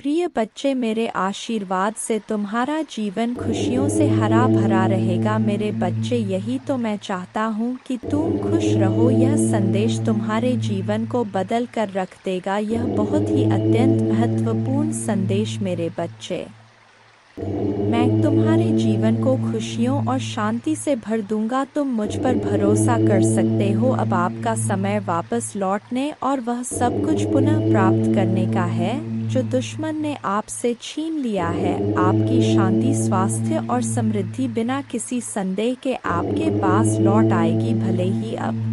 प्रिय बच्चे, मेरे आशीर्वाद से तुम्हारा जीवन खुशियों से हरा भरा रहेगा। मेरे बच्चे, यही तो मैं चाहता हूँ कि तुम खुश रहो। यह संदेश तुम्हारे जीवन को बदल कर रख देगा। यह बहुत ही अत्यंत महत्वपूर्ण संदेश मेरे बच्चे। मैं तुम्हारे जीवन को खुशियों और शांति से भर दूंगा। तुम मुझ पर भरोसा कर सकते हो। अब आपका समय वापस लौटने और वह सब कुछ पुनः प्राप्त करने का है जो दुश्मन ने आपसे छीन लिया है। आपकी शांति, स्वास्थ्य और समृद्धि बिना किसी संदेह के आपके पास लौट आएगी। भले ही अब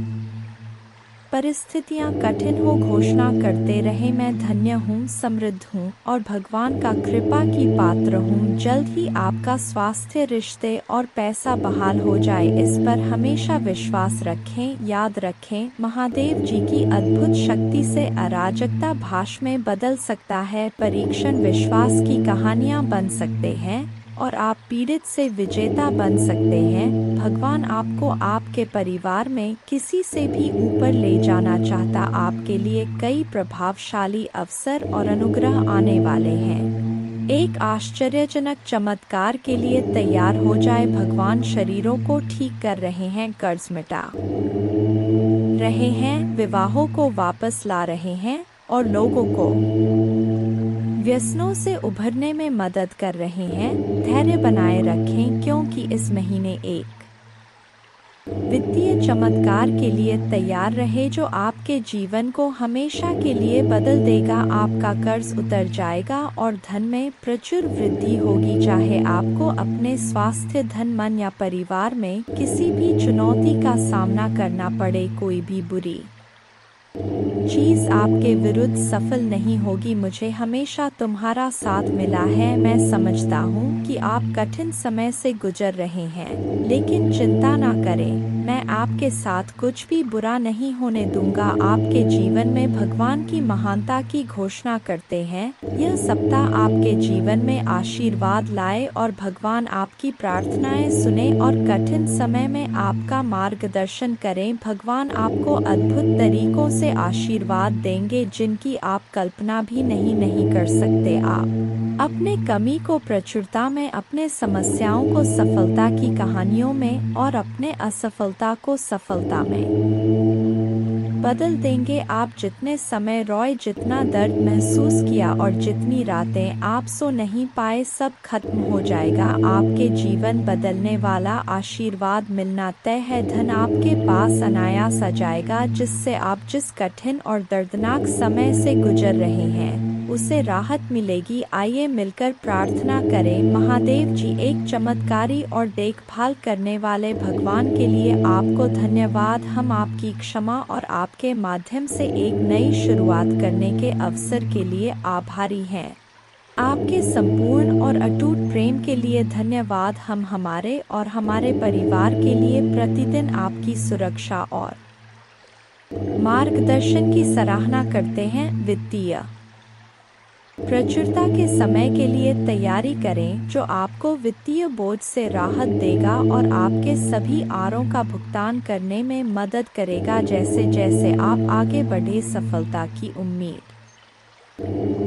परिस्थितियां कठिन हो, घोषणा करते रहे, मैं धन्य हूँ, समृद्ध हूँ और भगवान का कृपा की पात्र हूँ। जल्द ही आपका स्वास्थ्य, रिश्ते और पैसा बहाल हो जाए, इस पर हमेशा विश्वास रखें। याद रखें, महादेव जी की अद्भुत शक्ति से अराजकता भाष में बदल सकता है। परीक्षण विश्वास की कहानियाँ बन सकते हैं और आप पीड़ित से विजेता बन सकते हैं। भगवान आपको आपके परिवार में किसी से भी ऊपर ले जाना चाहता। आपके लिए कई प्रभावशाली अवसर और अनुग्रह आने वाले हैं। एक आश्चर्यजनक चमत्कार के लिए तैयार हो जाए। भगवान शरीरों को ठीक कर रहे हैं, कर्ज मिटा रहे हैं, विवाहों को वापस ला रहे हैं और लोगों को व्यसनों से उभरने में मदद कर रहे हैं। धैर्य बनाए रखें, क्योंकि इस महीने एक वित्तीय चमत्कार के लिए तैयार रहे जो आपके जीवन को हमेशा के लिए बदल देगा। आपका कर्ज उतर जाएगा और धन में प्रचुर वृद्धि होगी। चाहे आपको अपने स्वास्थ्य, धन, मन या परिवार में किसी भी चुनौती का सामना करना पड़े, कोई भी बुरी चीज आपके विरुद्ध सफल नहीं होगी। मुझे हमेशा तुम्हारा साथ मिला है। मैं समझता हूँ कि आप कठिन समय से गुजर रहे हैं, लेकिन चिंता ना करें, मैं आपके साथ कुछ भी बुरा नहीं होने दूंगा। आपके जीवन में भगवान की महानता की घोषणा करते हैं। यह सप्ताह आपके जीवन में आशीर्वाद लाए और भगवान आपकी प्रार्थनाएं सुने और कठिन समय में आपका मार्गदर्शन करें। भगवान आपको अद्भुत तरीकों से आशीर्वाद देंगे जिनकी आप कल्पना भी नहीं कर सकते। आप अपने कमी को प्रचुरता में, अपने समस्याओं को सफलता की कहानियों में और अपने असफलता को सफलता में बदल देंगे। आप जितने समय रोए, जितना दर्द महसूस किया और जितनी रातें आप सो नहीं पाए, सब खत्म हो जाएगा। आपके जीवन बदलने वाला आशीर्वाद मिलना तय है। धन आपके पास अनायास आ जाएगा, जिससे आप जिस कठिन और दर्दनाक समय से गुजर रहे हैं उसे राहत मिलेगी। आइए मिलकर प्रार्थना करें। महादेव जी, एक चमत्कारी और देखभाल करने वाले भगवान के लिए आपको धन्यवाद। हम आपकी क्षमा और आपके माध्यम से एक नई शुरुआत करने के अवसर के लिए आभारी हैं। आपके संपूर्ण और अटूट प्रेम के लिए धन्यवाद। हम हमारे और हमारे परिवार के लिए प्रतिदिन आपकी सुरक्षा और मार्गदर्शन की सराहना करते हैं। वित्तीय प्रचुरता के समय के लिए तैयारी करें, जो आपको वित्तीय बोझ से राहत देगा और आपके सभी आरों का भुगतान करने में मदद करेगा। जैसे जैसे आप आगे बढ़े, सफलता की उम्मीद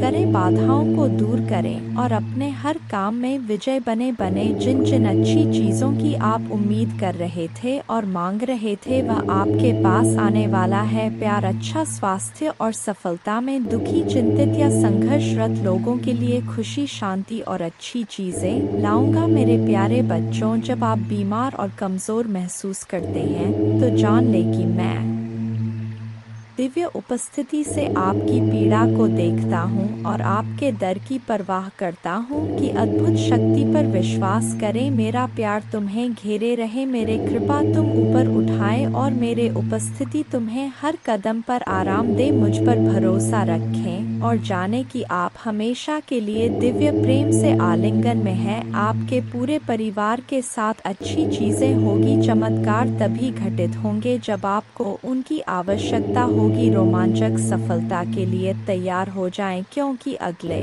करें, बाधाओं को दूर करें और अपने हर काम में विजय बने। जिन जिन अच्छी चीज़ों की आप उम्मीद कर रहे थे और मांग रहे थे, वह आपके पास आने वाला है। प्यार, अच्छा स्वास्थ्य और सफलता में दुखी, चिंतित या संघर्षरत लोगों के लिए खुशी, शांति और अच्छी चीज़ें लाऊंगा। मेरे प्यारे बच्चों, जब आप बीमार और कमज़ोर महसूस करते हैं तो जान लें कि मैं दिव्य उपस्थिति से आपकी पीड़ा को देखता हूँ और आपके दर की परवाह करता हूँ कि अद्भुत शक्ति पर विश्वास करें। मेरा प्यार तुम्हें घेरे रहे, मेरे कृपा तुम ऊपर उठाए और मेरे उपस्थिति तुम्हें हर कदम पर आराम दे। मुझ पर भरोसा रखें और जाने कि आप हमेशा के लिए दिव्य प्रेम से आलिंगन में हैं। आपके पूरे परिवार के साथ अच्छी चीज़ें होगी। चमत्कार तभी घटित होंगे जब आपको उनकी आवश्यकता होगी। रोमांचक सफलता के लिए तैयार हो जाएं, क्योंकि अगले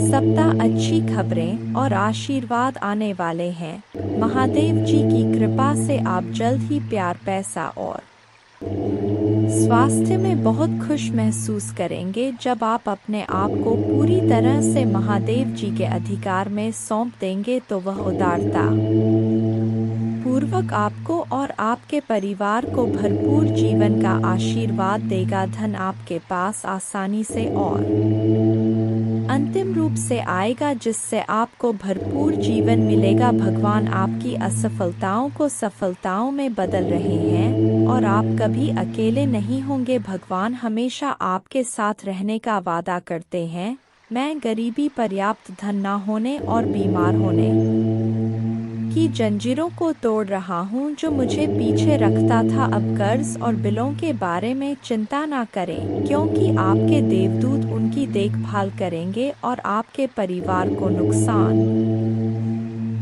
सप्ताह अच्छी खबरें और आशीर्वाद आने वाले हैं। महादेव जी की कृपा से आप जल्द ही प्यार, पैसा और स्वास्थ्य में बहुत खुश महसूस करेंगे जब आप अपने आप को पूरी तरह से महादेव जी के अधिकार में सौंप देंगे तो वह उदारता पूर्वक आपको और आपके परिवार को भरपूर जीवन का आशीर्वाद देगा। धन आपके पास आसानी से और अंतिम रूप से आएगा जिससे आपको भरपूर जीवन मिलेगा। भगवान आपकी असफलताओं को सफलताओं में बदल रहे हैं और आप कभी अकेले नहीं होंगे। भगवान हमेशा आपके साथ रहने का वादा करते हैं। मैं गरीबी, पर्याप्त धन न होने और बीमार होने की जंजीरों को तोड़ रहा हूँ जो मुझे पीछे रखता था। अब कर्ज और बिलों के बारे में चिंता ना करें क्योंकि आपके देवदूत उनकी देखभाल करेंगे और आपके परिवार को नुकसान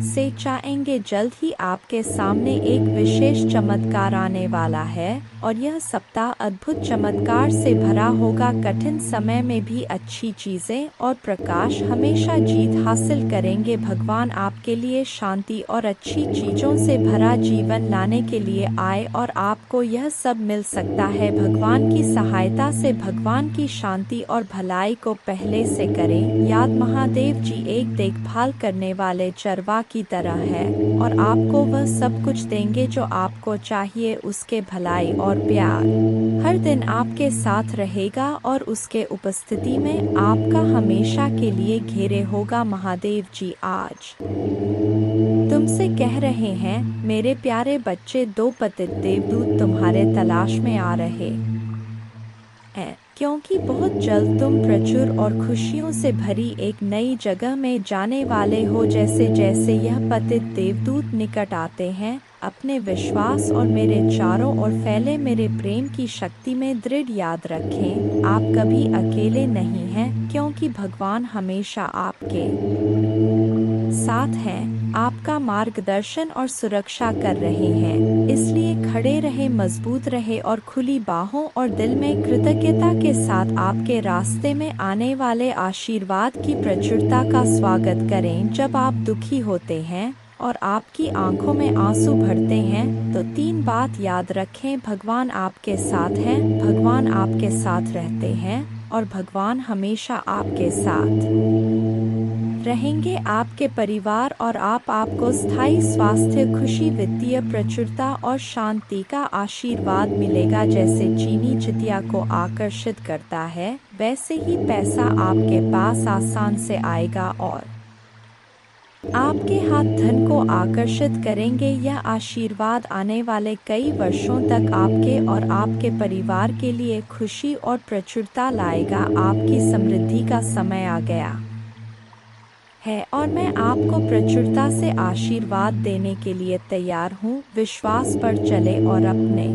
से बचाएंगे। जल्द ही आपके सामने एक विशेष चमत्कार आने वाला है और यह सप्ताह अद्भुत चमत्कार से भरा होगा। कठिन समय में भी अच्छी चीजें और प्रकाश हमेशा जीत हासिल करेंगे। भगवान आपके लिए शांति और अच्छी चीजों से भरा जीवन लाने के लिए आए और आपको यह सब मिल सकता है। भगवान की सहायता से भगवान की शांति और भलाई को पहले से करें याद। महादेव जी एक देखभाल करने वाले चरवा की तरह है और आपको वह सब कुछ देंगे जो आपको चाहिए। उसके भलाई और प्यार हर दिन आपके साथ रहेगा और उसके उपस्थिति में आपका हमेशा के लिए घेरे होगा। महादेव जी आज तुमसे कह रहे हैं मेरे प्यारे बच्चे, दो पतित देवदूत तुम्हारे तलाश में आ रहे हैं क्योंकि बहुत जल्द तुम प्रचुर और खुशियों से भरी एक नई जगह में जाने वाले हो। जैसे जैसे यह पतित देवदूत निकट आते हैं अपने विश्वास और मेरे चारों ओर फैले मेरे प्रेम की शक्ति में दृढ़ याद रखें आप कभी अकेले नहीं हैं क्योंकि भगवान हमेशा आपके साथ हैं, आपका मार्गदर्शन और सुरक्षा कर रहे हैं। इसलिए खड़े रहे, मजबूत रहे और खुली बाहों और दिल में कृतज्ञता के साथ आपके रास्ते में आने वाले आशीर्वाद की प्रचुरता का स्वागत करें। जब आप दुखी होते हैं और आपकी आंखों में आंसू भरते हैं तो तीन बात याद रखें। भगवान आपके साथ हैं, भगवान आपके साथ रहते हैं और भगवान हमेशा आपके साथ रहेंगे। आपके परिवार और आपको स्थायी स्वास्थ्य, खुशी, वित्तीय प्रचुरता और शांति का आशीर्वाद मिलेगा। जैसे चीनी चितिया को आकर्षित करता है वैसे ही पैसा आपके पास आसान से आएगा और आपके हाथ धन को आकर्षित करेंगे। यह आशीर्वाद आने वाले कई वर्षों तक आपके और आपके परिवार के लिए खुशी और प्रचुरता लाएगा। आपकी समृद्धि का समय आ गया है और मैं आपको प्रचुरता से आशीर्वाद देने के लिए तैयार हूँ। विश्वास पर चले और अपने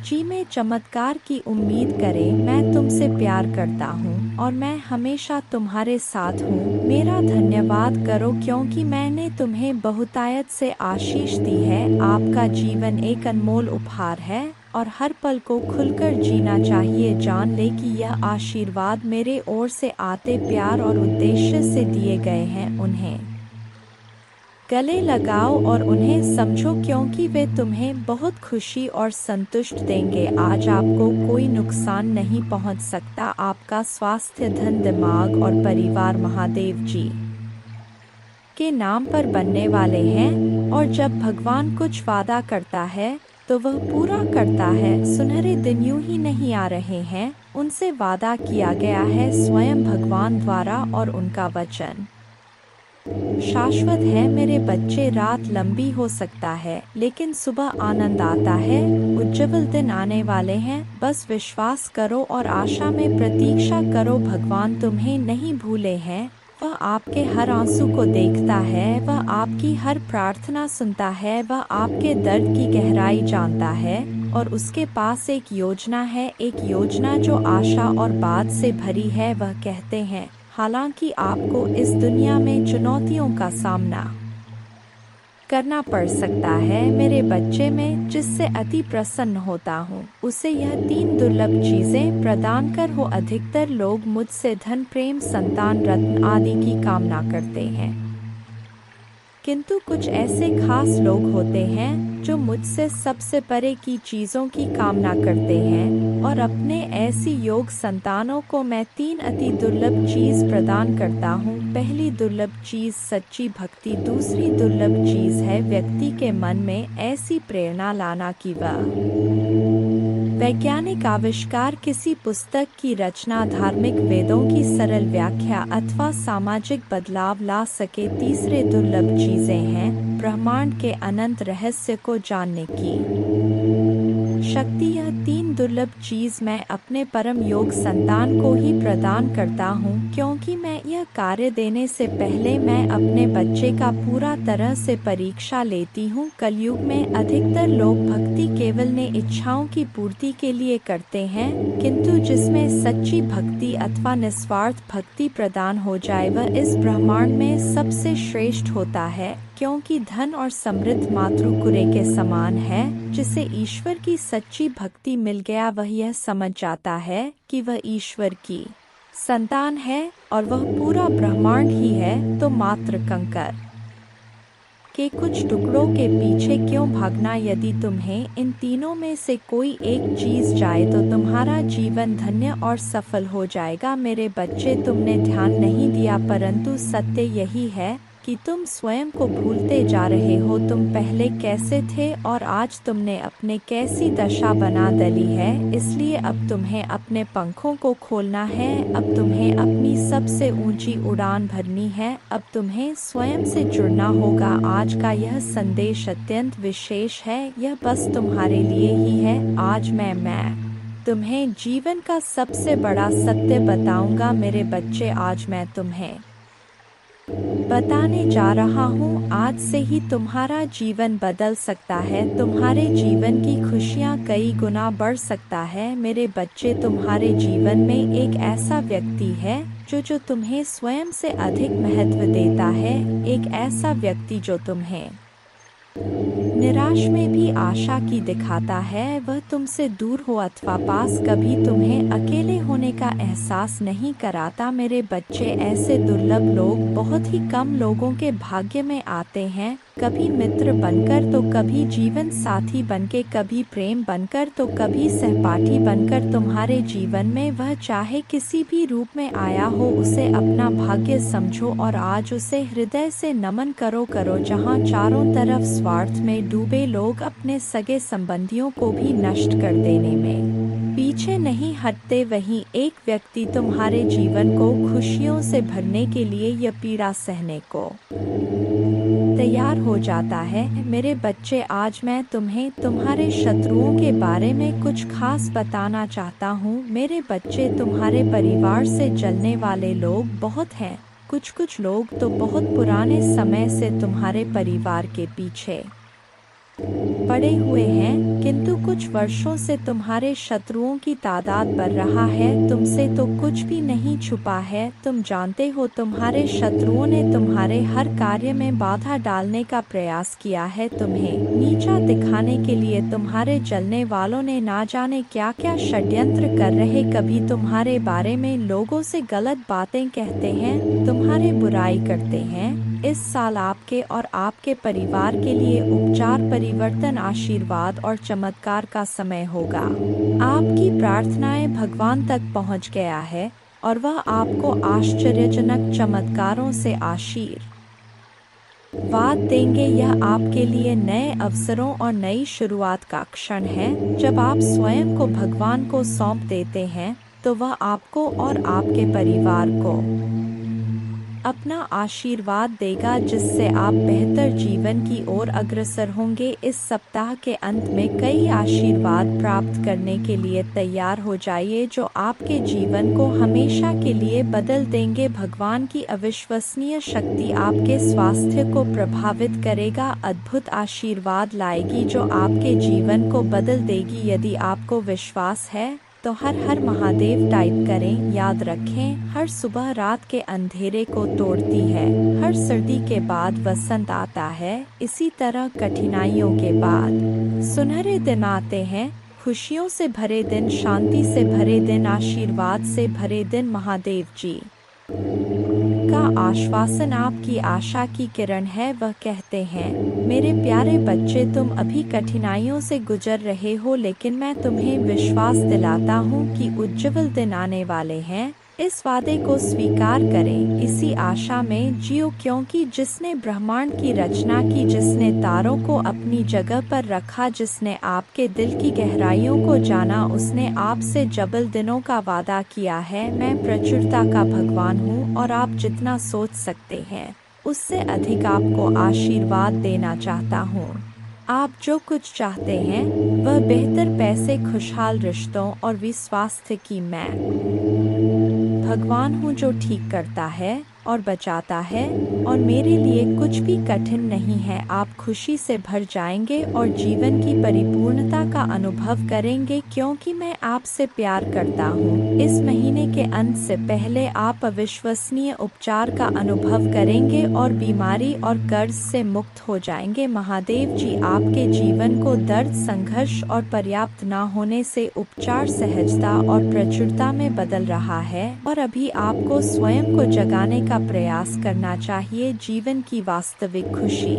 जी में चमत्कार की उम्मीद करें। मैं तुमसे प्यार करता हूँ और मैं हमेशा तुम्हारे साथ हूँ। मेरा धन्यवाद करो क्योंकि मैंने तुम्हें बहुतायत से आशीष दी है। आपका जीवन एक अनमोल उपहार है और हर पल को खुलकर जीना चाहिए। जान ले कि यह आशीर्वाद मेरे ओर से आते प्यार और उद्देश्य से दिए गए हैं। उन्हें गले लगाओ और उन्हें समझो क्योंकि वे तुम्हें बहुत खुशी और संतुष्ट देंगे। आज आपको कोई नुकसान नहीं पहुंच सकता। आपका स्वास्थ्य, धन, दिमाग और परिवार महादेव जी के नाम पर बनने वाले हैं और जब भगवान कुछ वादा करता है तो वह पूरा करता है। सुनहरे दिन यूं ही नहीं आ रहे हैं, उनसे वादा किया गया है स्वयं भगवान द्वारा और उनका वचन शाश्वत है। मेरे बच्चे, रात लंबी हो सकता है लेकिन सुबह आनंद आता है। उज्जवल दिन आने वाले हैं, बस विश्वास करो और आशा में प्रतीक्षा करो। भगवान तुम्हें नहीं भूले हैं, वह आपके हर आंसू को देखता है, वह आपकी हर प्रार्थना सुनता है, वह आपके दर्द की गहराई जानता है और उसके पास एक योजना है, एक योजना जो आशा और बात से भरी है। वह कहते हैं हालांकि आपको इस दुनिया में चुनौतियों का सामना करना पड़ सकता है, मेरे बच्चे में जिससे अति प्रसन्न होता हूँ उसे यह तीन दुर्लभ चीजें प्रदान कर हो। अधिकतर लोग मुझसे धन, प्रेम, संतान, रत्न आदि की कामना करते हैं किंतु कुछ ऐसे खास लोग होते हैं जो मुझसे सबसे परे की चीज़ों की कामना करते हैं, और अपने ऐसी योग संतानों को मैं 3 अति दुर्लभ चीज़ प्रदान करता हूँ। पहली दुर्लभ चीज़ सच्ची भक्ति, दूसरी दुर्लभ चीज़ है व्यक्ति के मन में ऐसी प्रेरणा लाना कि वह वैज्ञानिक आविष्कार, किसी पुस्तक की रचना, धार्मिक वेदों की सरल व्याख्या अथवा सामाजिक बदलाव ला सके। तीसरे दुर्लभ चीजें हैं ब्रह्मांड के अनंत रहस्य को जानने की शक्ति। यह 3 दुर्लभ चीज मैं अपने परम योग संतान को ही प्रदान करता हूँ, क्योंकि मैं यह कार्य देने से पहले मैं अपने बच्चे का पूरा तरह से परीक्षा लेती हूँ। कलयुग में अधिकतर लोग भक्ति केवल ने इच्छाओं की पूर्ति के लिए करते हैं, किंतु जिसमें सच्ची भक्ति अथवा निस्वार्थ भक्ति प्रदान हो जाए वह इस ब्रह्मांड में सबसे श्रेष्ठ होता है, क्योंकि धन और समृद्ध मातृकुरे के समान है। जिसे ईश्वर की सच्ची भक्ति मिल गया वह यह समझ जाता है कि वह ईश्वर की संतान है और वह पूरा ब्रह्मांड ही है। तो मात्र कंकर के कुछ टुकड़ों के पीछे क्यों भागना? यदि तुम्हें इन तीनों में से कोई एक चीज जाए तो तुम्हारा जीवन धन्य और सफल हो जाएगा। मेरे बच्चे, तुमने ध्यान नहीं दिया, परंतु सत्य यही है कि तुम स्वयं को भूलते जा रहे हो। तुम पहले कैसे थे और आज तुमने अपने कैसी दशा बना डाली है। इसलिए अब तुम्हें अपने पंखों को खोलना है, अब तुम्हें अपनी सबसे ऊंची उड़ान भरनी है, अब तुम्हें स्वयं से जुड़ना होगा। आज का यह संदेश अत्यंत विशेष है, यह बस तुम्हारे लिए ही है। आज मैं तुम्हें जीवन का सबसे बड़ा सत्य बताऊंगा। मेरे बच्चे, आज मैं तुम्हें बताने जा रहा हूँ, आज से ही तुम्हारा जीवन बदल सकता है, तुम्हारे जीवन की खुशियाँ कई गुना बढ़ सकता है। मेरे बच्चे, तुम्हारे जीवन में एक ऐसा व्यक्ति है जो तुम्हें स्वयं से अधिक महत्व देता है, एक ऐसा व्यक्ति जो तुम्हें निराश में भी आशा की दिखाता है। वह तुमसे दूर हो अथवा पास, कभी तुम्हें अकेले होने का एहसास नहीं कराता। मेरे बच्चे, ऐसे दुर्लभ लोग बहुत ही कम लोगों के भाग्य में आते हैं, कभी मित्र बनकर तो कभी जीवन साथी बनके, कभी प्रेम बनकर तो कभी सहपाठी बनकर। तुम्हारे जीवन में वह चाहे किसी भी रूप में आया हो, उसे अपना भाग्य समझो और आज उसे हृदय से नमन करो। जहाँ चारों तरफ स्वार्थ में डूबे लोग अपने सगे संबंधियों को भी नष्ट कर देने में पीछे नहीं हटते, वहीं एक व्यक्ति तुम्हारे जीवन को खुशियों से भरने के लिए यह पीड़ा सहने को तैयार हो जाता है। मेरे बच्चे, आज मैं तुम्हें तुम्हारे शत्रुओं के बारे में कुछ खास बताना चाहता हूँ। मेरे बच्चे, तुम्हारे परिवार से जलने वाले लोग बहुत हैं। कुछ लोग तो बहुत पुराने समय से तुम्हारे परिवार के पीछे पड़े हुए हैं, किंतु कुछ वर्षों से तुम्हारे शत्रुओं की तादाद बढ़ रहा है। तुमसे तो कुछ भी नहीं छुपा है, तुम जानते हो तुम्हारे शत्रुओं ने तुम्हारे हर कार्य में बाधा डालने का प्रयास किया है, तुम्हें नीचा दिखाने के लिए तुम्हारे जलने वालों ने ना जाने क्या क्या षड्यंत्र कर रहे। कभी तुम्हारे बारे में लोगों से गलत बातें कहते हैं, तुम्हारे बुराई करते हैं। इस साल आपके और आपके परिवार के लिए उपचार, परिवर्तन, आशीर्वाद और चमत्कार का समय होगा। आपकी प्रार्थनाएं भगवान तक पहुंच गया है और वह आपको आश्चर्यजनक चमत्कारों से आशीर्वाद देंगे। यह आपके लिए नए अवसरों और नई शुरुआत का क्षण है। जब आप स्वयं को भगवान को सौंप देते हैं तो वह आपको और आपके परिवार को अपना आशीर्वाद देगा, जिससे आप बेहतर जीवन की ओर अग्रसर होंगे। इस सप्ताह के अंत में कई आशीर्वाद प्राप्त करने के लिए तैयार हो जाइए, जो आपके जीवन को हमेशा के लिए बदल देंगे। भगवान की अविश्वसनीय शक्ति आपके स्वास्थ्य को प्रभावित करेगा, अद्भुत आशीर्वाद लाएगी जो आपके जीवन को बदल देगी। यदि आपको विश्वास है तो हर हर महादेव टाइप करें। याद रखें, हर सुबह रात के अंधेरे को तोड़ती है, हर सर्दी के बाद वसंत आता है, इसी तरह कठिनाइयों के बाद सुनहरे दिन आते हैं। खुशियों से भरे दिन, शांति से भरे दिन, आशीर्वाद से भरे दिन। महादेव जी उनका आश्वासन आपकी आशा की किरण है। वह कहते हैं, मेरे प्यारे बच्चे, तुम अभी कठिनाइयों से गुजर रहे हो, लेकिन मैं तुम्हें विश्वास दिलाता हूँ कि उज्ज्वल दिन आने वाले हैं। इस वादे को स्वीकार करें, इसी आशा में जियो, क्योंकि जिसने ब्रह्मांड की रचना की, जिसने तारों को अपनी जगह पर रखा, जिसने आपके दिल की गहराइयों को जाना, उसने आपसे जबल दिनों का वादा किया है। मैं प्रचुरता का भगवान हूँ और आप जितना सोच सकते हैं उससे अधिक आपको आशीर्वाद देना चाहता हूँ। आप जो कुछ चाहते हैं वह बेहतर पैसे, खुशहाल रिश्तों और स्वास्थ्य की मैं भगवान हूँ जो ठीक करता है और बचाता है, और मेरे लिए कुछ भी कठिन नहीं है। आप खुशी से भर जाएंगे और जीवन की परिपूर्णता का अनुभव करेंगे, क्योंकि मैं आपसे प्यार करता हूँ। इस महीने के अंत से पहले आप अविश्वसनीय उपचार का अनुभव करेंगे और बीमारी और कर्ज से मुक्त हो जाएंगे। महादेव जी आपके जीवन को दर्द, संघर्ष और पर्याप्त न होने से उपचार, सहजता और प्रचुरता में बदल रहा है, और अभी आपको स्वयं को जगाने का प्रयास करना चाहिए। जीवन की वास्तविक खुशी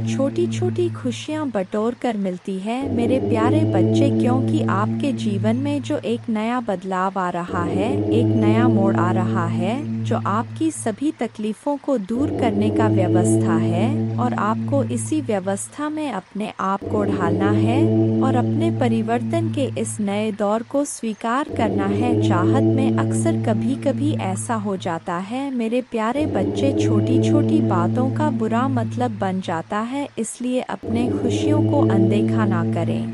छोटी छोटी खुशियां बटोर कर मिलती है मेरे प्यारे बच्चे, क्योंकि आपके जीवन में जो एक नया बदलाव आ रहा है, एक नया मोड़ आ रहा है, जो आपकी सभी तकलीफों को दूर करने का व्यवस्था है, और आपको इसी व्यवस्था में अपने आप को ढालना है और अपने परिवर्तन के इस नए दौर को स्वीकार करना है। चाहत में अक्सर कभी कभी ऐसा हो जाता है मेरे प्यारे बच्चे, छोटी छोटी बातों का बुरा मतलब बन जाता है, इसलिए अपने खुशियों को अनदेखा ना करें।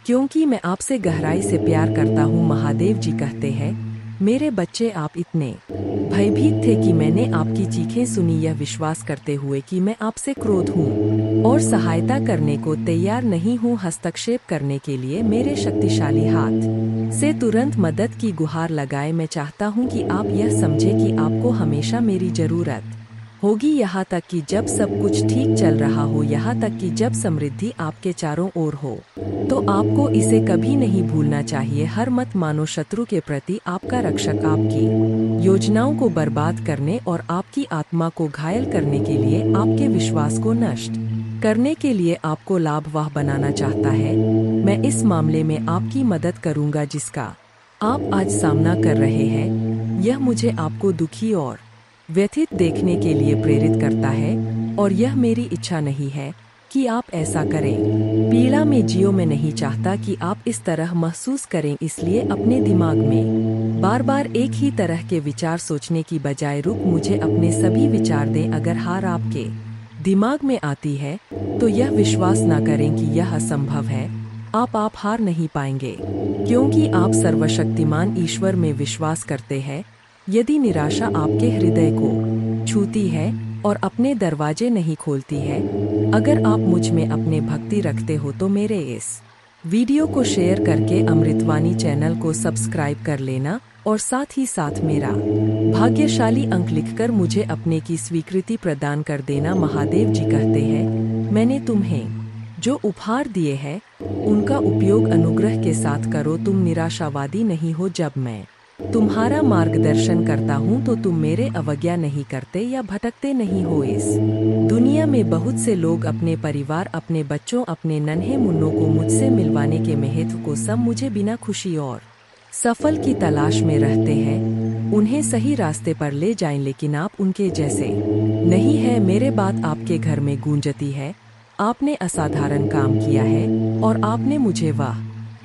क्योंकि मैं आपसे गहराई से प्यार करता हूँ। महादेव जी कहते हैं, मेरे बच्चे, आप इतने भयभीत थे कि मैंने आपकी चीखें सुनी, यह विश्वास करते हुए कि मैं आपसे क्रोध हूँ और सहायता करने को तैयार नहीं हूँ। हस्तक्षेप करने के लिए मेरे शक्तिशाली हाथ से तुरंत मदद की गुहार लगाए। मैं चाहता हूँ कि आप यह समझें कि आपको हमेशा मेरी जरूरत होगी, यहाँ तक कि जब सब कुछ ठीक चल रहा हो, यहाँ तक कि जब समृद्धि आपके चारों ओर हो। तो आपको इसे कभी नहीं भूलना चाहिए। हर मत मानो शत्रु के प्रति आपका रक्षक आपकी योजनाओं को बर्बाद करने और आपकी आत्मा को घायल करने के लिए, आपके विश्वास को नष्ट करने के लिए आपको लाभवाह बनाना चाहता है। मैं इस मामले में आपकी मदद करूंगा जिसका आप आज सामना कर रहे हैं। यह मुझे आपको दुखी और व्यथित देखने के लिए प्रेरित करता है, और यह मेरी इच्छा नहीं है कि आप ऐसा करें। पीड़ा में जियो। मैं नहीं चाहता कि आप इस तरह महसूस करें, इसलिए अपने दिमाग में बार बार एक ही तरह के विचार सोचने की बजाय मुझे अपने सभी विचार दें। अगर हार आपके दिमाग में आती है तो यह विश्वास ना करें कि यह असंभव है। आप हार नहीं पाएंगे, क्योंकि आप सर्वशक्तिमान ईश्वर में विश्वास करते हैं। यदि निराशा आपके हृदय को छूती है और अपने दरवाजे नहीं खोलती है, अगर आप मुझ में अपने भक्ति रखते हो, तो मेरे इस वीडियो को शेयर करके अमृतवाणी चैनल को सब्सक्राइब कर लेना, और साथ ही साथ मेरा भाग्यशाली अंक लिखकर मुझे अपने की स्वीकृति प्रदान कर देना। महादेव जी कहते हैं, मैंने तुम्हें जो उपहार दिए हैं उनका उपयोग अनुग्रह के साथ करो। तुम निराशावादी नहीं हो। जब मैं तुम्हारा मार्गदर्शन करता हूँ तो तुम मेरे अवज्ञा नहीं करते या भटकते नहीं हो। इस दुनिया में बहुत से लोग अपने परिवार, अपने बच्चों, अपने नन्हे मुन्नों को मुझसे मिलवाने के महत्व को सब मुझे बिना खुशी और सफल की तलाश में रहते हैं। उन्हें सही रास्ते पर ले जाएं, लेकिन आप उनके जैसे नहीं है। मेरे बात आपके घर में गूंजती है। आपने असाधारण काम किया है और आपने मुझे वह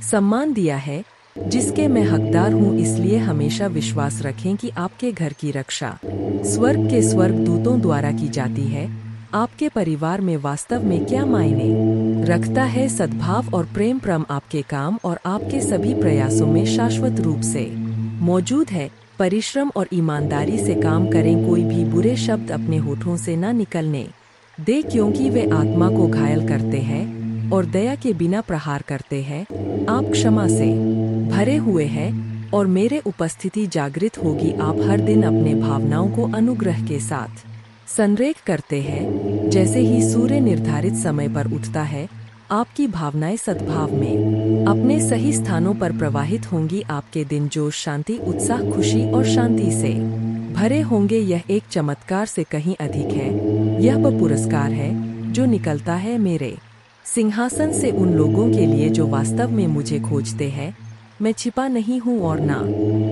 सम्मान दिया है जिसके मैं हकदार हूँ। इसलिए हमेशा विश्वास रखें कि आपके घर की रक्षा स्वर्ग के स्वर्गदूतों द्वारा की जाती है। आपके परिवार में वास्तव में क्या मायने रखता है? सद्भाव और प्रेम परम आपके काम और आपके सभी प्रयासों में शाश्वत रूप से मौजूद है। परिश्रम और ईमानदारी से काम करें। कोई भी बुरे शब्द अपने होठों से न निकलने दे, क्योंकि वे आत्मा को घायल करते हैं और दया के बिना प्रहार करते हैं। आप क्षमा से भरे हुए हैं और मेरे उपस्थिति जागृत होगी। आप हर दिन अपने भावनाओं को अनुग्रह के साथ संरेख करते हैं। जैसे ही सूर्य निर्धारित समय पर उठता है, आपकी भावनाएं सद्भाव में अपने सही स्थानों पर प्रवाहित होंगी। आपके दिन जोश, शांति, उत्साह, खुशी और शांति से भरे होंगे, यह एक चमत्कार से कहीं अधिक है। यह वह पुरस्कार है जो निकलता है मेरे सिंहासन से उन लोगों के लिए जो वास्तव में मुझे खोजते हैं। मैं छिपा नहीं हूँ और ना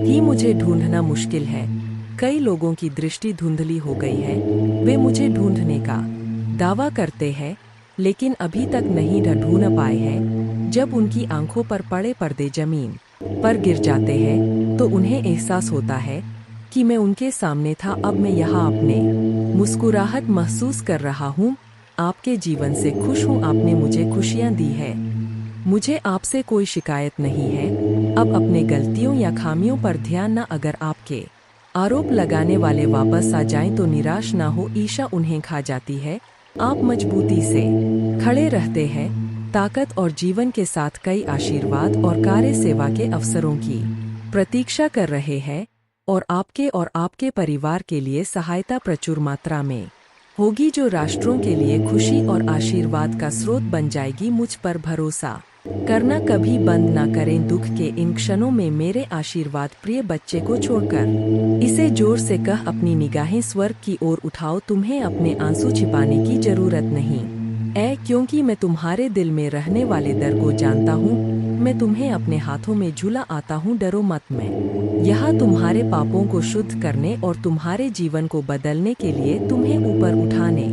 ही मुझे ढूंढना मुश्किल है। कई लोगों की दृष्टि धुंधली हो गई है, वे मुझे ढूंढने का दावा करते हैं लेकिन अभी तक नहीं ढूंढ पाए हैं। जब उनकी आंखों पर पड़े पर्दे जमीन पर गिर जाते हैं तो उन्हें एहसास होता है कि मैं उनके सामने था। अब मैं यहाँ अपने मुस्कुराहट महसूस कर रहा हूँ। आपके जीवन से खुश हूँ, आपने मुझे खुशियाँ दी है। मुझे आपसे कोई शिकायत नहीं है। अब अपने गलतियों या खामियों पर ध्यान न, अगर आपके आरोप लगाने वाले वापस आ जाएं तो निराश ना हो, ईर्ष्या उन्हें खा जाती है। आप मजबूती से खड़े रहते हैं, ताकत और जीवन के साथ कई आशीर्वाद और कार्य सेवा के अवसरों की प्रतीक्षा कर रहे हैं और आपके परिवार के लिए सहायता प्रचुर मात्रा में होगी जो राष्ट्रों के लिए खुशी और आशीर्वाद का स्रोत बन जाएगी। मुझ पर भरोसा करना कभी बंद ना करें। दुख के इन क्षणों में मेरे आशीर्वाद, प्रिय बच्चे को छोड़कर इसे जोर से कह, अपनी निगाहें स्वर्ग की ओर उठाओ। तुम्हें अपने आंसू छिपाने की जरूरत नहीं है, क्योंकि मैं तुम्हारे दिल में रहने वाले डर को जानता हूँ। मैं तुम्हें अपने हाथों में झूला आता हूँ, डरो मत। मैं यहाँ तुम्हारे पापों को शुद्ध करने और तुम्हारे जीवन को बदलने के लिए तुम्हें ऊपर उठाने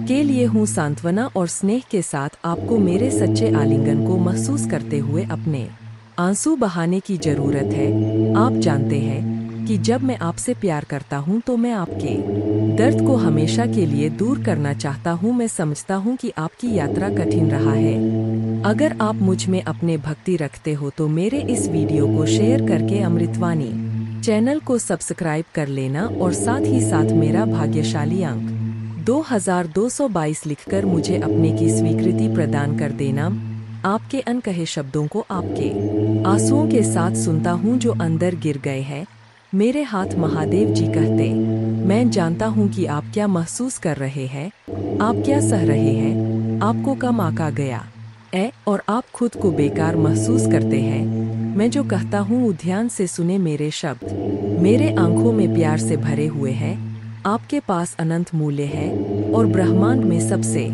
के लिए हूँ। सांत्वना और स्नेह के साथ आपको मेरे सच्चे आलिंगन को महसूस करते हुए अपने आंसू बहाने की जरूरत है। आप जानते हैं कि जब मैं आपसे प्यार करता हूँ तो मैं आपके दर्द को हमेशा के लिए दूर करना चाहता हूँ। मैं समझता हूँ कि आपकी यात्रा कठिन रहा है। अगर आप मुझ में अपने भक्ति रखते हो तो मेरे इस वीडियो को शेयर करके अमृतवाणी चैनल को सब्सक्राइब कर लेना और साथ ही साथ मेरा भाग्यशाली अंक 2222 लिखकर मुझे अपने की स्वीकृति प्रदान कर देना। आपके अनकहे शब्दों को आपके आंसुओं के साथ सुनता हूँ जो अंदर गिर गए हैं। मेरे हाथ महादेव जी कहते, मैं जानता हूँ कि आप क्या महसूस कर रहे हैं, आप क्या सह रहे हैं। आपको कम आका गया है और आप खुद को बेकार महसूस करते हैं। मैं जो कहता हूँ ध्यान से सुने, मेरे शब्द मेरे आंखों में प्यार से भरे हुए हैं। आपके पास अनंत मूल्य है और ब्रह्मांड में सबसे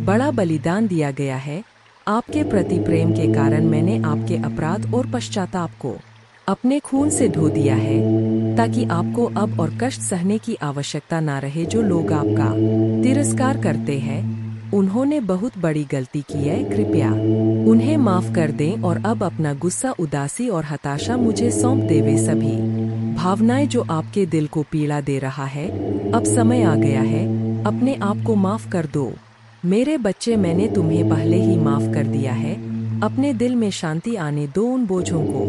बड़ा बलिदान दिया गया है। आपके प्रति प्रेम के कारण मैंने आपके अपराध और पश्चाताप को अपने खून से धो दिया है, ताकि आपको अब और कष्ट सहने की आवश्यकता ना रहे। जो लोग आपका तिरस्कार करते हैं उन्होंने बहुत बड़ी गलती की है, कृपया उन्हें माफ कर दें और अब अपना गुस्सा, उदासी और हताशा मुझे सौंप दे। वे सभी भावनाएं जो आपके दिल को पीड़ा दे रहा है, अब समय आ गया है, अपने आप को माफ कर दो। मेरे बच्चे, मैंने तुम्हें पहले ही माफ कर दिया है। अपने दिल में शांति आने दो, उन बोझों को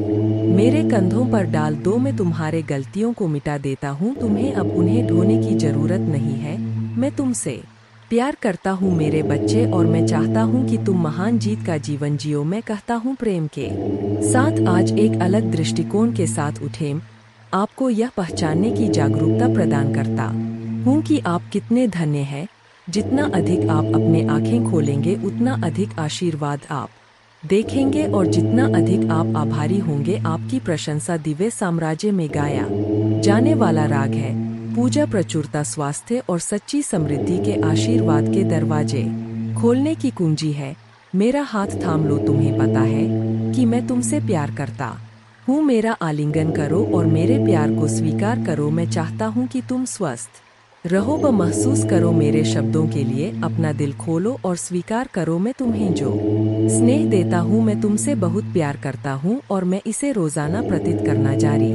मेरे कंधों पर डाल दो। मैं तुम्हारे गलतियों को मिटा देता हूँ, तुम्हें अब उन्हें ढोने की जरूरत नहीं है। मैं तुमसे प्यार करता हूँ मेरे बच्चे, और मैं चाहता हूँ कि तुम महान जीत का जीवन जियो। मैं कहता हूँ प्रेम के साथ आज एक अलग दृष्टिकोण के साथ उठें। आपको यह पहचानने की जागरूकता प्रदान करता हूँ कि आप कितने धन्य हैं। जितना अधिक आप अपने आंखें खोलेंगे उतना अधिक आशीर्वाद आप देखेंगे, और जितना अधिक आप आभारी होंगे आपकी प्रशंसा दिव्य साम्राज्य में गाया जाने वाला राग है। पूजा, प्रचुरता, स्वास्थ्य और सच्ची समृद्धि के आशीर्वाद के दरवाजे खोलने की कुंजी है। मेरा हाथ थाम लो, तुम्हें पता है कि मैं तुमसे प्यार करता हूँ। मेरा आलिंगन करो और मेरे प्यार को स्वीकार करो। मैं चाहता हूँ कि तुम स्वस्थ रहो व महसूस करो मेरे शब्दों के लिए अपना दिल खोलो और स्वीकार करो। मैं तुम्हें जो स्नेह देता हूँ, मैं तुमसे बहुत प्यार करता हूँ और मैं इसे रोजाना प्रतीत करना जारी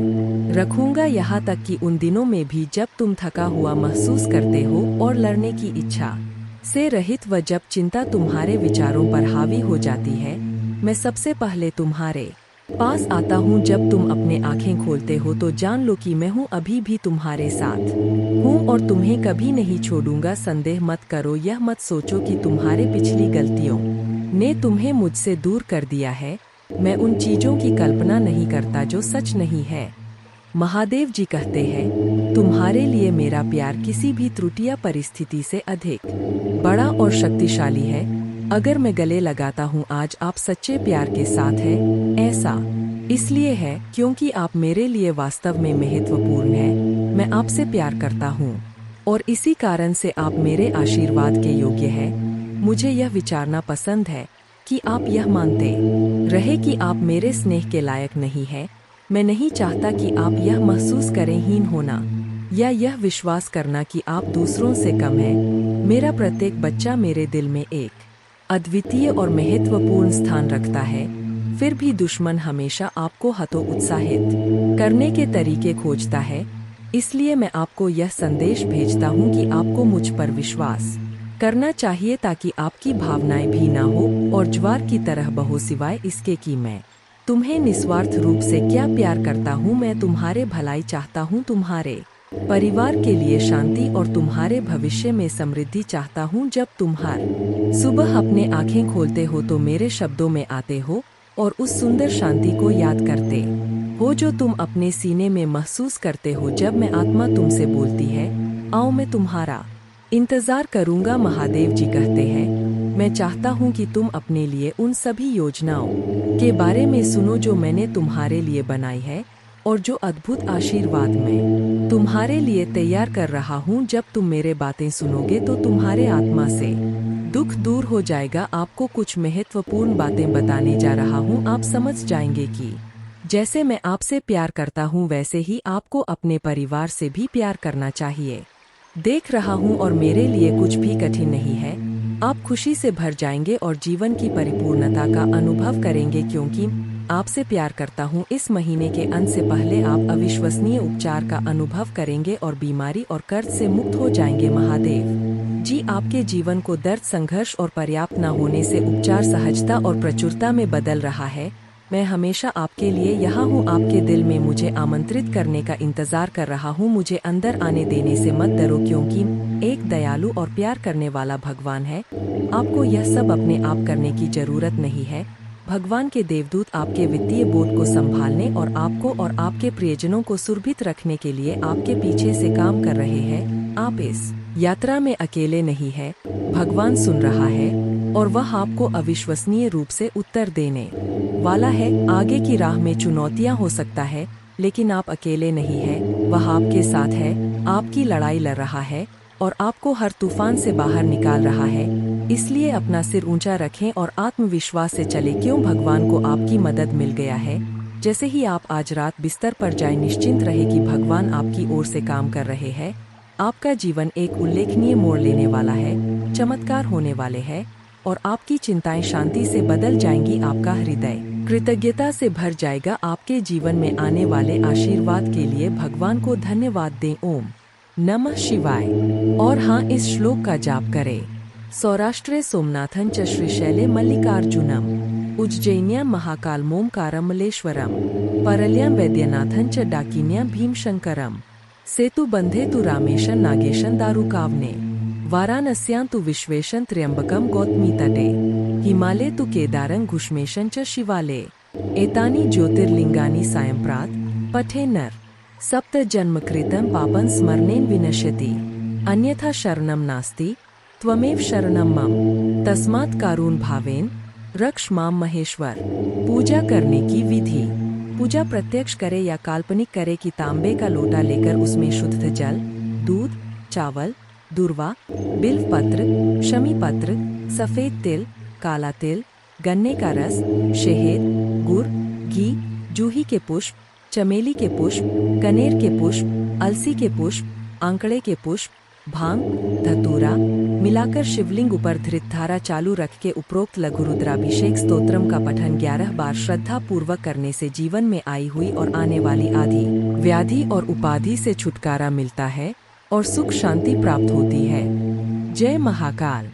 रखूंगा, यहाँ तक कि उन दिनों में भी जब तुम थका हुआ महसूस करते हो और लड़ने की इच्छा से रहित, व जब चिंता तुम्हारे विचारों पर हावी हो जाती है। मैं सबसे पहले तुम्हारे पास आता हूँ। जब तुम अपने आंखें खोलते हो तो जान लो कि मैं हूँ, अभी भी तुम्हारे साथ हूँ और तुम्हें कभी नहीं छोड़ूंगा। संदेह मत करो, यह मत सोचो कि तुम्हारे पिछली गलतियों ने तुम्हें मुझसे दूर कर दिया है। मैं उन चीजों की कल्पना नहीं करता जो सच नहीं है। महादेव जी कहते हैं, तुम्हारे लिए मेरा प्यार किसी भी त्रुटि या परिस्थिति से अधिक बड़ा और शक्तिशाली है। अगर मैं गले लगाता हूँ आज, आप सच्चे प्यार के साथ हैं। ऐसा इसलिए है क्योंकि आप मेरे लिए वास्तव में महत्वपूर्ण हैं। मैं आपसे प्यार करता हूँ और इसी कारण से आप मेरे आशीर्वाद के योग्य हैं। मुझे यह विचारना पसंद है कि आप यह मानते रहे कि आप मेरे स्नेह के लायक नहीं हैं। मैं नहीं चाहता कि आप यह महसूस करें हीन होना या यह विश्वास करना कि आप दूसरों से कम हैं। मेरा प्रत्येक बच्चा मेरे दिल में एक अद्वितीय और महत्वपूर्ण स्थान रखता है। फिर भी दुश्मन हमेशा आपको हतोत्साहित करने के तरीके खोजता है। इसलिए मैं आपको यह संदेश भेजता हूँ कि आपको मुझ पर विश्वास करना चाहिए ताकि आपकी भावनाएं भी ना हो और ज्वार की तरह बहो, सिवाय इसके कि मैं तुम्हें निस्वार्थ रूप से क्या प्यार करता हूँ। मैं तुम्हारे भलाई चाहता हूँ, तुम्हारे परिवार के लिए शांति और तुम्हारे भविष्य में समृद्धि चाहता हूँ। जब तुम हर सुबह अपने आंखें खोलते हो तो मेरे शब्दों में आते हो और उस सुंदर शांति को याद करते हो जो तुम अपने सीने में महसूस करते हो जब मैं आत्मा तुमसे बोलती है, आओ मैं तुम्हारा इंतजार करूंगा। महादेव जी कहते हैं, मैं चाहता हूं कि तुम अपने लिए उन सभी योजनाओं के बारे में सुनो जो मैंने तुम्हारे लिए बनाई है और जो अद्भुत आशीर्वाद मैं तुम्हारे लिए तैयार कर रहा हूं। जब तुम मेरे बातें सुनोगे तो तुम्हारे आत्मा से दुख दूर हो जाएगा। आपको कुछ महत्वपूर्ण बातें बताने जा रहा हूं। आप समझ जाएंगे कि जैसे मैं आपसे प्यार करता हूं वैसे ही आपको अपने परिवार से भी प्यार करना चाहिए। देख रहा हूं और मेरे लिए कुछ भी कठिन नहीं है। आप खुशी से भर जाएंगे और जीवन की परिपूर्णता का अनुभव करेंगे क्योंकि आपसे प्यार करता हूं। इस महीने के अंत से पहले आप अविश्वसनीय उपचार का अनुभव करेंगे और बीमारी और कर्ज से मुक्त हो जाएंगे। महादेव जी आपके जीवन को दर्द, संघर्ष और पर्याप्त न होने से उपचार, सहजता और प्रचुरता में बदल रहा है। मैं हमेशा आपके लिए यहाँ हूँ। आपके दिल में मुझे आमंत्रित करने का इंतजार कर रहा हूँ। मुझे अंदर आने देने से मत डरो क्योंकि एक दयालु और प्यार करने वाला भगवान है। आपको यह सब अपने आप करने की जरूरत नहीं है। भगवान के देवदूत आपके वित्तीय बोझ को संभालने और आपको और आपके प्रियजनों को सुरक्षित रखने के लिए आपके पीछे से काम कर रहे हैं। आप इस यात्रा में अकेले नहीं हैं। भगवान सुन रहा है और वह आपको अविश्वसनीय रूप से उत्तर देने वाला है। आगे की राह में चुनौतियां हो सकता है लेकिन आप अकेले नहीं हैं। वह आपके साथ है, आपकी लड़ाई लड़ रहा है और आपको हर तूफान से बाहर निकाल रहा है। इसलिए अपना सिर ऊंचा रखें और आत्मविश्वास से चले क्यों भगवान को आपकी मदद मिल गया है। जैसे ही आप आज रात बिस्तर पर जाएं, निश्चिंत रहे कि भगवान आपकी ओर से काम कर रहे हैं। आपका जीवन एक उल्लेखनीय मोड़ लेने वाला है, चमत्कार होने वाले हैं और आपकी चिंताएं शांति से बदल जाएंगी। आपका हृदय कृतज्ञता से भर जाएगा। आपके जीवन में आने वाले आशीर्वाद के लिए भगवान को धन्यवाद दें। ओम नमः शिवाय। और हाँ, इस श्लोक का जाप करें। सौराष्ट्रे सोमनाथं च श्रीशैले मल्लिकार्जुनम, उज्जैन्यां महाकालमोमकारं मल्लेश्वरम, परल्यां वैद्यनाथं च डाकिन्यां भीमशंकरम, सेतुबंधे तु रामेशं नागेशं दारुकावने, वाराणस्यां तु विश्वेशं त्र्यंबकं गौतमीतटे, हिमालये तु केदारं घुष्मेशं च शिवालये, एतानि ज्योतिर्लिंगानि सायंप्रात पठे नर, सप्त जन्मकृतं पापं स्मरणेन विनश्यति, अन्यथा शरणं नास्ति त्वमेव शरणं मम, तस्मात् कारुण भावेन रक्ष माम महेश्वर। पूजा करने की विधि। पूजा प्रत्यक्ष करे या काल्पनिक करे कि तांबे का लोटा लेकर उसमें शुद्ध जल, दूध, चावल, दूर्वा, बिल्व पत्र, शमी पत्र, सफेद तिल, काला तिल, गन्ने का रस, शहद, गुड़, घी, जूही के पुष्प, चमेली के पुष्प, कनेर के पुष्प, अलसी के पुष्प, आंकड़े के पुष्प, भांग, धतूरा मिलाकर शिवलिंग ऊपर धृत धारा चालू रख के उपरोक्त लघु रुद्राभिषेक स्तोत्रम का पठन 11 बार श्रद्धा पूर्वक करने से जीवन में आई हुई और आने वाली आदि व्याधि और उपाधि से छुटकारा मिलता है और सुख शांति प्राप्त होती है। जय महाकाल।